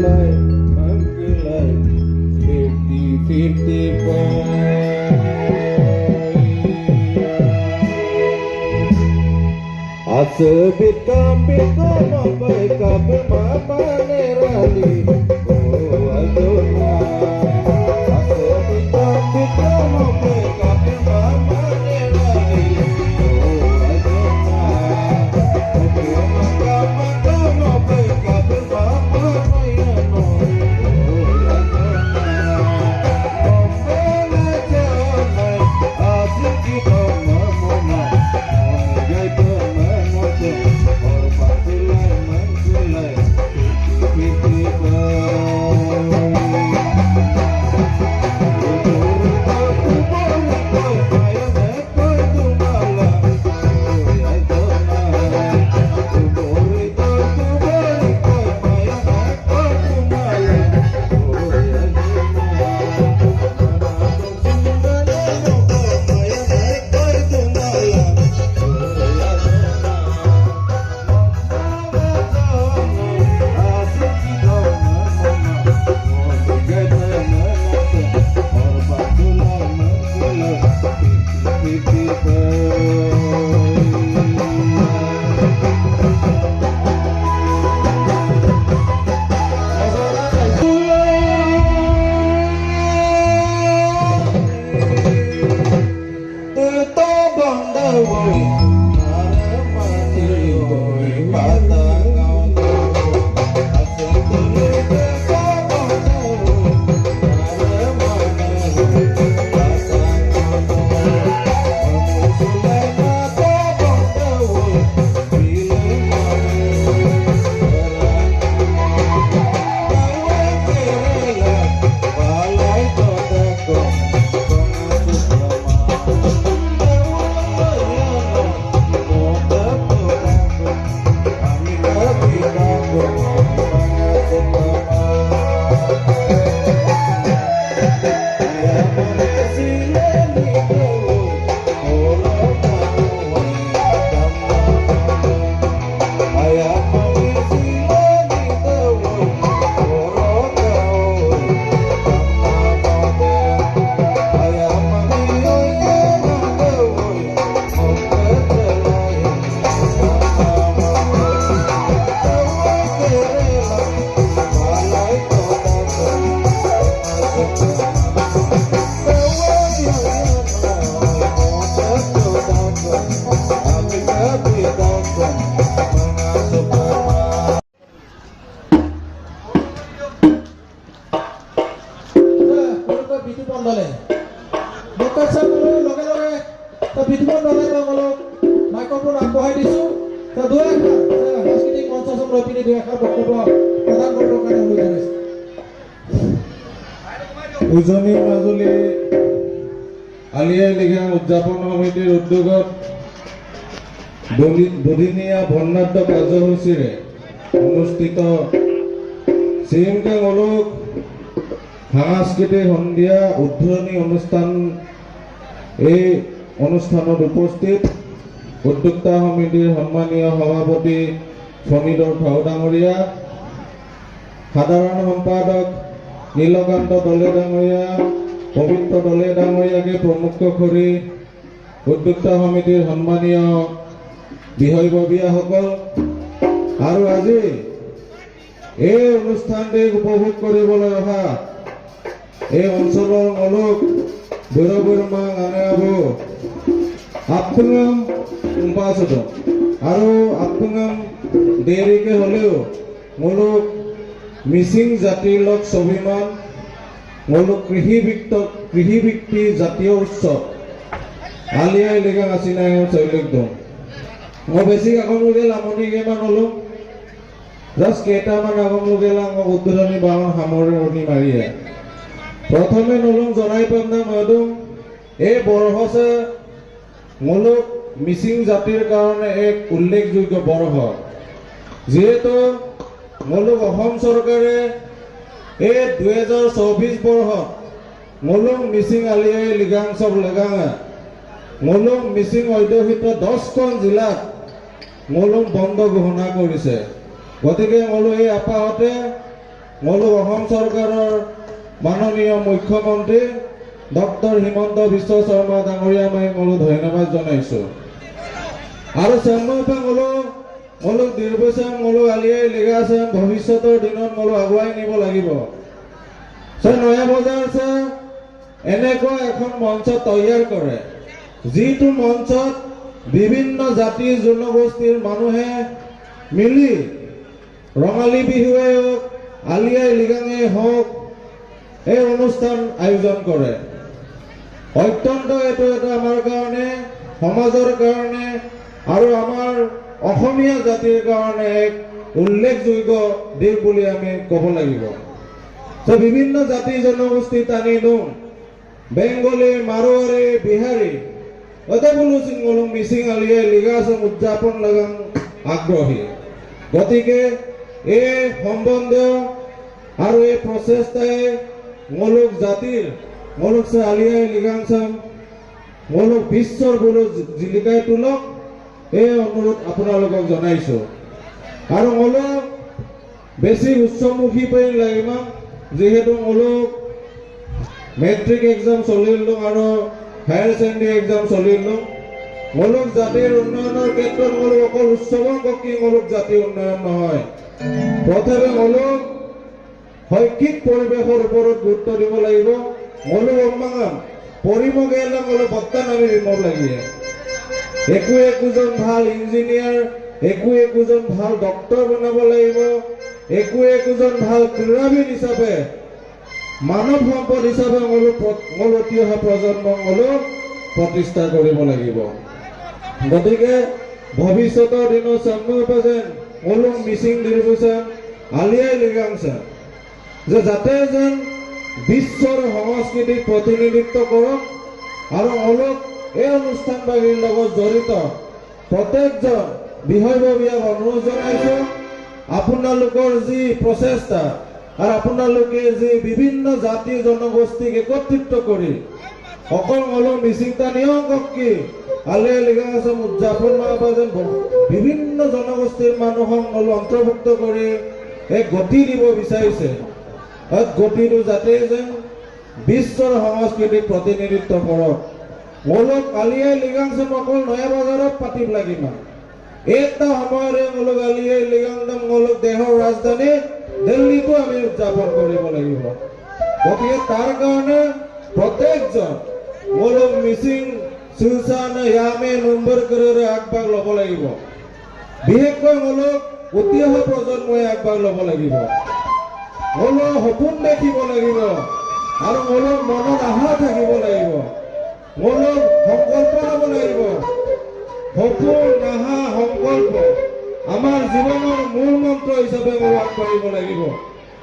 mangkulai, mangkulai, 50-50 boy. Asebit kambit kamabai kabel mama nerali, oh adona. Asebit kambit kamabai kabel mama nerali, oh adona. Kabel kamabai kabel mama noyano, oh adona. Kombela janai asik kita mamona, mongai pema. और बातुलाई मंगुलाई किती উজনি মাজুলী আলিয়াই লিখা উদযাপন সমিতিৰ উদ্যোগত দুদিনীয়া বৰ্ণাঢ্য কাৰ্যসূচীৰে অনুষ্ঠিত চিমকে মূলক সাংস্কৃতিক সন্ধিয়া উদ্বোধনী অনুষ্ঠান। এই অনুষ্ঠানত উপস্থিত উদ্যোক্তা সমিতিৰ সন্মানীয় সভাপতি সমীধৰ ঠাউ ডাঙৰীয়া, সাধাৰণ সম্পাদক নীলকান্ত দলে ডাঙৰীয়া, পবিত্ৰ দলে ডাঙৰীয়াকে প্ৰমুখ কৰি উদ্যোক্তা সমিতিৰ সন্মানীয় বিষয়ববীয়াসকল আৰু আজি এই অনুষ্ঠানটি উপভোগ কৰিবলৈ অহা এই অঞ্চলৰ মূলক বৈৰবৈৰমা আনেয়াবো আপুঙাম উম্পাচত আৰু আপুঙাম দেৰিকে হ'লেও মূলক মিচিং জাতিৰ লোক স্বাভিমান মূলক কৃষিভিত্তি জাতীয় উৎসৱ আলিয়াই লিগাং আছিনাই চৈলকদম। মই বেছি আগম লগে আমনি কেইমান হ'লো, জাষ্ট কেইটামান আগম লগে উদ্বোধনী বাহন সামৰণি মাৰিয়ে প্ৰথমে নলং জনাই পাম না ময়দম এই বৰহছে মূলক মিচিং জাতিৰ কাৰণে এক উল্লেখযোগ্য বৰহ, যিহেতু মূলক অসম চৰকাৰে এই 2024 বৰ্ষত মূলক মিচিং আলিয়াই লিগাং চব লেগাঙা মূলক মিচিং অধ্যুষিত 10খন জিলাত মূলক বন্ধ ঘোষণা কৰিছে। গতিকে মূলক এই আপাহতে মোলো অসম চৰকাৰৰ মাননীয় মুখ্যমন্ত্ৰী ডক্টৰ হিমন্ত বিশ্ব শৰ্মা ডাঙৰীয়া মই মোলো ধন্যবাদ জনাইছোঁ আৰু চেম্বাৰপা মোলো দীৰ্ঘচাম মোলো আলিয়াই লিগাচাম ভৱিষ্যতৰ দিনত মোলো আগুৱাই নিব লাগিব নয়া বজাৰ এনেকুৱা এখন মঞ্চ তৈয়াৰ কৰে যিটো মঞ্চত বিভিন্ন জাতি জনগোষ্ঠীৰ মানুহে মিলি ৰঙালী বিহুৱে হওক আলিয়াই লিগাঙে হওক এই অনুষ্ঠান আয়োজন কৰে অত্যন্ত এইটো এটা আমাৰ কাৰণে সমাজৰ কাৰণে আৰু আমাৰ অসমীয়া জাতিৰ কাৰণে এক উল্লেখযোগ্য দিশ বুলি আমি ক'ব লাগিব বিভিন্ন জাতি জনগোষ্ঠী টানি নো বেংগলী মাৰোৱাৰী বিহাৰী অতগুলো সিংহলং মিচিং আলিয়াই লিগাচাম উদযাপন লাগাম আগ্ৰহী গতিকে এই সম্বন্ধ আৰু এই প্ৰচেষ্টাই মোলোক জাতিৰ মোলোক আলিয়াই লিগাংচাম মোলোক বিশ্বৰ বোলো জিলিকাই তোলক এই অনুৰোধ আপোনালোকক জনাইছোঁ আৰু মোলোক বেছি উচ্চমুখী পাই লাগিব যেহেতু মোলোক মেট্ৰিক এক্সাম চলিলোঁ আৰু হায়াৰ ছেকেণ্ডাৰী এক্সাম চলিলোঁ মোলোক জাতিৰ উন্নয়নৰ ক্ষেত্ৰত মোলোক অকল উৎসৱৰ পক্ষী মোলোক জাতি উন্নয়ন নহয় প্ৰথমে মোলোক শৈক্ষিক পৰিৱেশৰ ওপৰত গুৰুত্ব দিব লাগিব মোলোক অম্মাঙাম পৰিমগেলা মোলোক বৰ্তান আমি ৰিমভ লাগিয়ে একোজন ভাল ইঞ্জিনিয়াৰ একোজন ভাল ডক্টৰ বনাব লাগিব একোজন ভাল ক্ৰীড়াবিদ হিচাপে মানৱ সম্পদ হিচাপে মোল উঠি অহা প্ৰজন্মক মোলোক প্ৰতিষ্ঠা কৰিব লাগিব গতিকে ভৱিষ্যতৰ দিনত চামনুপা যেন মোলোক মিচিং দীৰ্ঘচাম আলিয়াই লিগাংচাম যে যাতে যেন বিশ্বৰ সংস্কৃতিক প্ৰতিনিধিত্ব কৰক আৰু মোলোক এই অনুষ্ঠানভাগীৰ লগত জড়িত প্ৰত্যেকজন বিষয়ববীয়াক অনুৰোধ জনাইছোঁ আপোনালোকৰ যি প্ৰচেষ্টা আৰু আপোনালোকে যে বিভিন্ন জাতি জনগোষ্ঠীক একত্ৰিত কৰি অকল মোলো মিচিং টানিয়ক কি আলিয়াই লিগাংচাম উদযাপন বা যেন বিভিন্ন জনগোষ্ঠীৰ মানুহক মোলো অন্তৰ্ভুক্ত কৰি এক গতি দিব বিচাৰিছে গতিটো যাতে যেন বিশ্বৰ সংস্কৃতিক প্ৰতিনিধিত্ব কৰক মোলোক আলিয়াই লিগাংচাম অকল নয়া বজাৰত পাতিব লাগিব এটা সময়ৰে মোলোক আলিয়াই লিগাংচাম মোলোক দেশৰ ৰাজধানী দিল্লীতো আমি উদযাপন কৰিব লাগিব গতিকে তাৰ কাৰণে প্ৰত্যেকজন মোলোক মিচিং শিলচান ইয়ামে নম্বৰ কৰি আগভাগ ল'ব লাগিব বিশেষকৈ মোলোক উঠি অহা প্ৰজন্মই আগভাগ ল'ব লাগিব মোলোক সপোন দেখিব লাগিব আৰু মোলোক মনত আশা থাকিব লাগিব মোলোক সংকল্প ল'ব লাগিব সপোন আশা সংকল্প আমাৰ জীৱনৰ মূল মন্ত্ৰ হিচাপে মোলোক আগবাঢ়িব লাগিব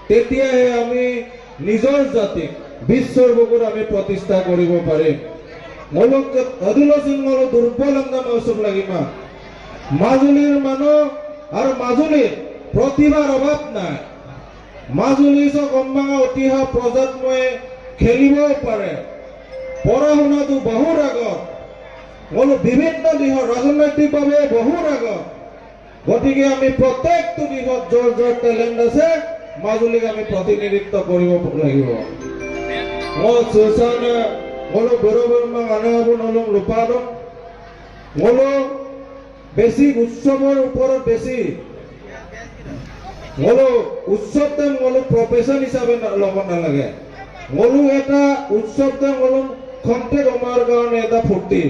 তেতিয়াহে আমি নিজৰ জাতিক বিশ্বৰ বুকুত আমি প্ৰতিষ্ঠা কৰিব পাৰিম মোলোক অদিলচিন মোলোক দুৰ্বল নাম ওচৰ লাগিব মাজুলীৰ মানুহ আৰু মাজুলীৰ প্ৰতিভাৰ অভাৱ নাই মাজুলী কম্বাঙা উঠি অহা প্ৰজন্মই খেলিবও পাৰে পঢ়া শুনাটো বহুত আগত মোলোক বিভিন্ন দিশত ৰাজনৈতিকভাৱে বহুত আগত গতিকে আমি প্ৰত্যেকটো দিশত জোৰ টেলেণ্ট আছে মাজুলীক আমি প্ৰতিনিধিত্ব কৰিব লাগিব মই সুশানে মোলোক বৰবৰ্মা আনাব নলম ৰূপাদম মোলোক বেছি উৎসৱৰ ওপৰত বেছি মোলোক উৎসৱতে মোলোক প্ৰফেশ্যন হিচাপে ল'ব নালাগে মোলোক এটা উৎসৱতে মোলোক খন্তেক আমাৰ কাৰণে এটা ফূৰ্তি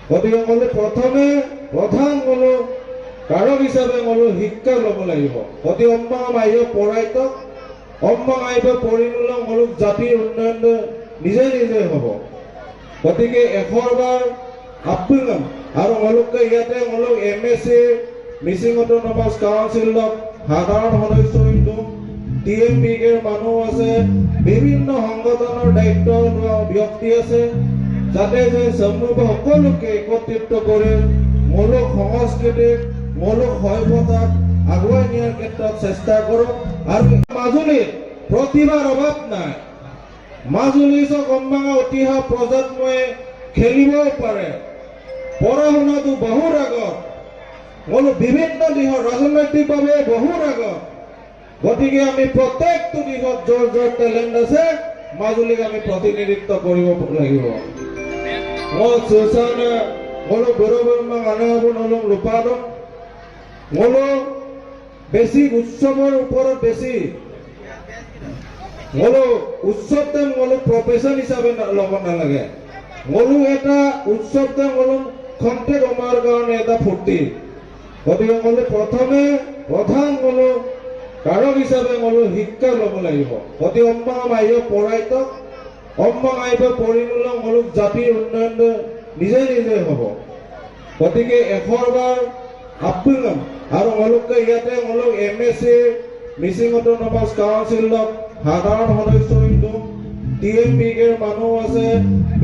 গতিকে মোলোক প্ৰথমে প্ৰধান মোলোক কাৰক হিচাপে মোলোক শিক্ষা ল'ব লাগিব গতিকে অম্মাঙাম আহিব পঢ়াইতক অম্মাং আহিব পঢ়ি নোলাম মোলোক জাতিৰ উন্নয়ন নিজে হ'ব গতিকে এশৰবাৰ আপ্পুঙাম আৰু মোলোকে ইয়াতে মোলোক MSC মিচিং অটোনমাস কাউন্সিলত সাধাৰণ সদস্য TMPৰ মানুহ আছে বিভিন্ন সংগঠনৰ দায়িত্ব লোৱা ব্যক্তি আছে যাতে যে সমগ্ৰ সকলোকে একত্ৰিত কৰি মোলোক সংস্কৃতিক মোলোক সভ্যতাক আগুৱাই নিয়াৰ ক্ষেত্ৰত চেষ্টা কৰক আৰু মাজুলীৰ প্ৰতিভাৰ অভাৱ নাই মাজুলী কম্বাঙা উঠি অহা প্ৰজন্মই খেলিবও পাৰে পঢ়া শুনাটো বহুত আগত মোলোক বিভিন্ন দিশত ৰাজনৈতিকভাৱে বহুত আগত গতিকে আমি প্ৰত্যেকটো দিশত য'ৰ টেলেণ্ট আছে মাজুলীক আমি প্ৰতিনিধিত্ব কৰিব লাগিব। মই সুশানে বলো গৌৰৱৰ্মা আনাবো নলম ৰূপাদম বলো বেছি উৎসৱৰ ওপৰত বেছি বলো উৎসৱতে বলো প্ৰফেশ্যন হিচাপে ল'ব নালাগে। বলো এটা উৎসৱতে বলো খন্তেক আমাৰ কাৰণে এটা ফূৰ্তি। গতিকে বলো প্ৰথমে প্ৰধান বলো কাৰক হিচাপে বলো শিক্ষা ল'ব লাগিব। গতিকে অম্মাম আহিব পঢ়াইতক অম্মাম আহিব পৰিমূলক বলো জাতিৰ উন্নয়ন নিজে নিজে হ'ব। গতিকে এশৰবাৰ আপ্পিলম আৰু অলপকে ইয়াতে অলপ MSC মিচিং অটোনমাস কাউন্সিলক সাধাৰণ সদস্য কিন্তু TMPৰ মানুহ আছে,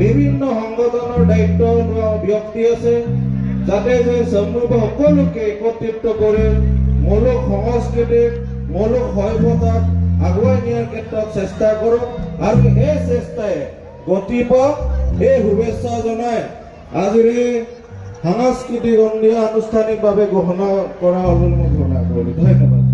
বিভিন্ন সংগঠনৰ দায়িত্ব লোৱা ব্যক্তি আছে, যাতে যে সমূহ সকলোকে একত্ৰিত কৰি মূলক সংস্কৃতিক মূলক সভ্যতাক আগুৱাই নিয়াৰ ক্ষেত্ৰত চেষ্টা কৰক আৰু এই চেষ্টাই গতি পাওক। এই শুভেচ্ছা জনাই আজিৰ সাংস্কৃতিক সন্ধিয়া আনুষ্ঠানিকভাৱে ঘোষণা কৰা হ'ল মই ঘোষণা কৰিলোঁ। ধন্যবাদ।